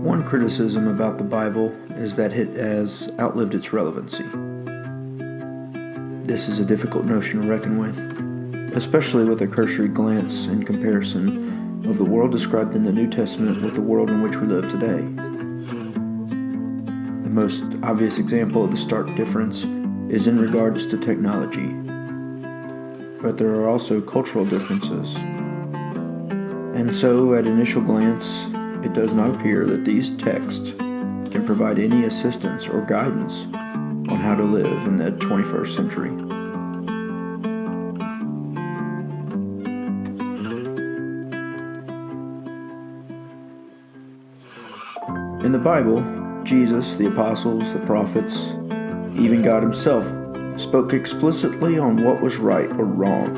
One criticism about the Bible is that it has outlived its relevancy. This is a difficult notion to reckon with, especially with a cursory glance in comparison of the world described in the New Testament with the world in which we live today. The most obvious example of the stark difference is in regards to technology, but there are also cultural differences. And so, at initial glance, it does not appear that these texts can provide any assistance or guidance on how to live in the 21st century. In the Bible, Jesus, the apostles, the prophets, even God himself spoke explicitly on what was right or wrong.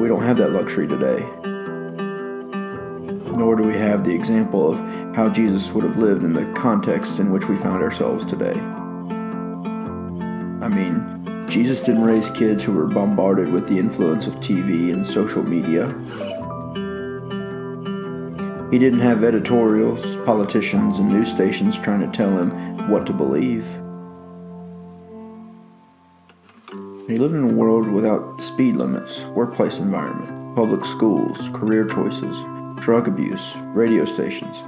We don't have that luxury today. Nor do we have the example of how Jesus would have lived in the context in which we found ourselves today. I mean, Jesus didn't raise kids who were bombarded with the influence of TV and social media. He didn't have editorials, politicians, and news stations trying to tell him what to believe. He lived in a world without speed limits, workplace environment, public schools, career choices, drug abuse, radio stations,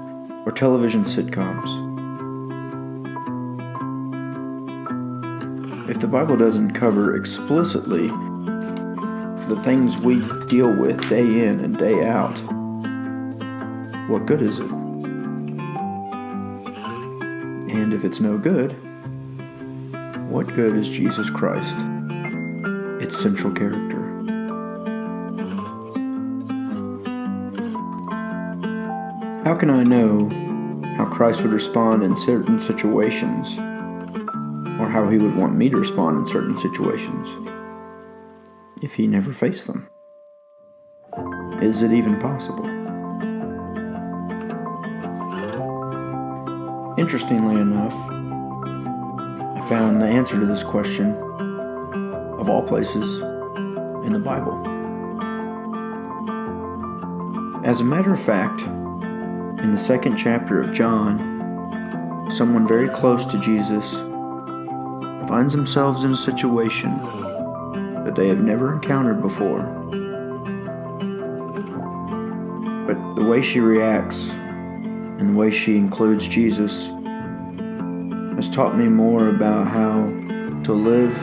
or television sitcoms. If the Bible doesn't cover explicitly the things we deal with day in and day out, what good is it? And if it's no good, what good is Jesus Christ, its central character? How can I know how Christ would respond in certain situations, or how he would want me to respond in certain situations, if he never faced them? Is it even possible? Interestingly enough, I found the answer to this question, of all places, in the Bible. As a matter of fact, in the 2nd chapter of John, someone very close to Jesus finds themselves in a situation that they have never encountered before. But the way she reacts and the way she includes Jesus has taught me more about how to live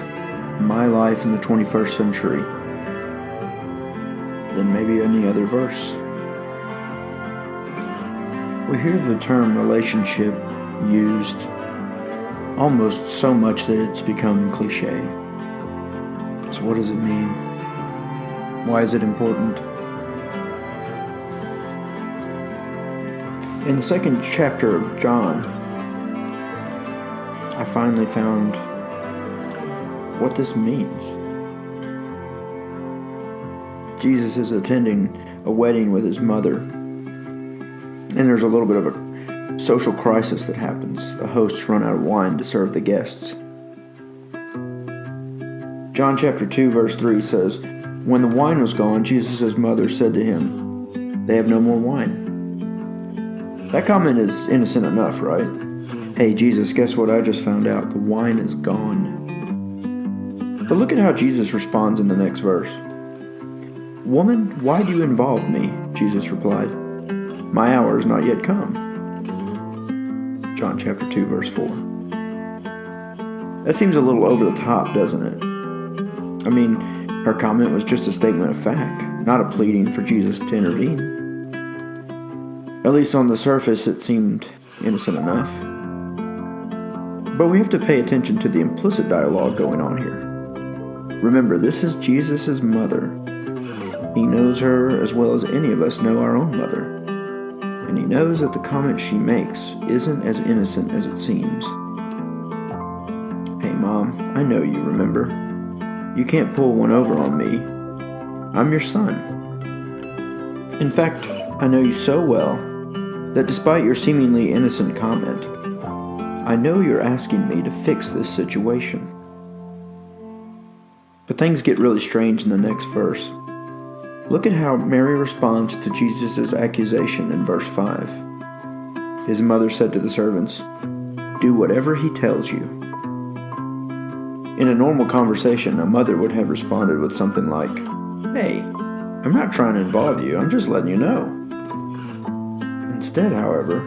my life in the 21st century than maybe any other verse. We hear the term relationship used almost so much that it's become cliche. So what does it mean? Why is it important? In the 2nd chapter of John, I finally found what this means. Jesus is attending a wedding with his mother. And there's a little bit of a social crisis that happens. The hosts run out of wine to serve the guests. John chapter 2 verse 3 says, "When the wine was gone, Jesus' mother said to him, 'They have no more wine.'" That comment is innocent enough, right? "Hey Jesus, guess what I just found out? The wine is gone." But look at how Jesus responds in the next verse. "Woman, why do you involve me?" Jesus replied. "My hour is not yet come." John chapter 2 verse 4. That seems a little over the top, doesn't it? I mean, her comment was just a statement of fact, not a pleading for Jesus to intervene. At least on the surface it seemed innocent enough. But we have to pay attention to the implicit dialogue going on here. Remember, this is Jesus' mother. He knows her as well as any of us know our own mother. And he knows that the comment she makes isn't as innocent as it seems. "Hey Mom, I know you remember. You can't pull one over on me. I'm your son. In fact, I know you so well that despite your seemingly innocent comment, I know you're asking me to fix this situation." But things get really strange in the next verse. Look at how Mary responds to Jesus' accusation in verse 5. His mother said to the servants, "Do whatever he tells you." In a normal conversation, a mother would have responded with something like, "Hey, I'm not trying to involve you, I'm just letting you know." Instead, however,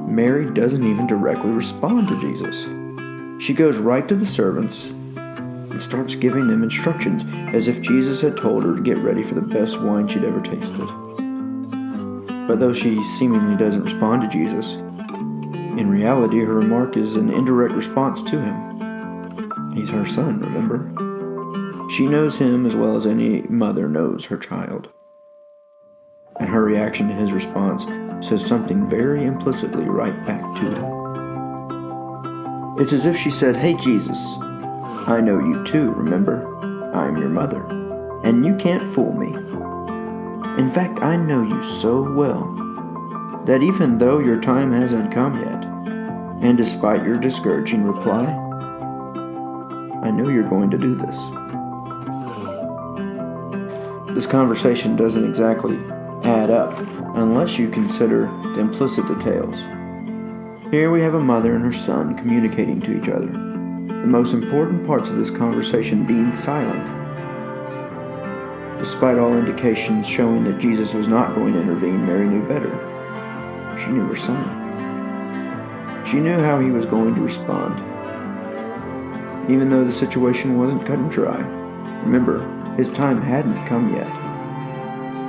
Mary doesn't even directly respond to Jesus. She goes right to the servants and starts giving them instructions as if Jesus had told her to get ready for the best wine she'd ever tasted. But though she seemingly doesn't respond to Jesus, in reality her remark is an indirect response to him. He's her son, remember? She knows him as well as any mother knows her child. And her reaction to his response says something very implicitly right back to him. It's as if she said, "Hey Jesus, I know you too, remember? I'm your mother, and you can't fool me. In fact, I know you so well that even though your time hasn't come yet, and despite your discouraging reply, I know you're going to do this." This conversation doesn't exactly add up unless you consider the implicit details. Here we have a mother and her son communicating to each other, the most important parts of this conversation being silent. Despite all indications showing that Jesus was not going to intervene, Mary knew better. She knew her son. She knew how he was going to respond, even though the situation wasn't cut and dry. Remember, his time hadn't come yet.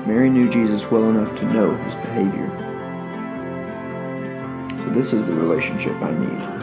Mary knew Jesus well enough to know his behavior. So this is the relationship I need.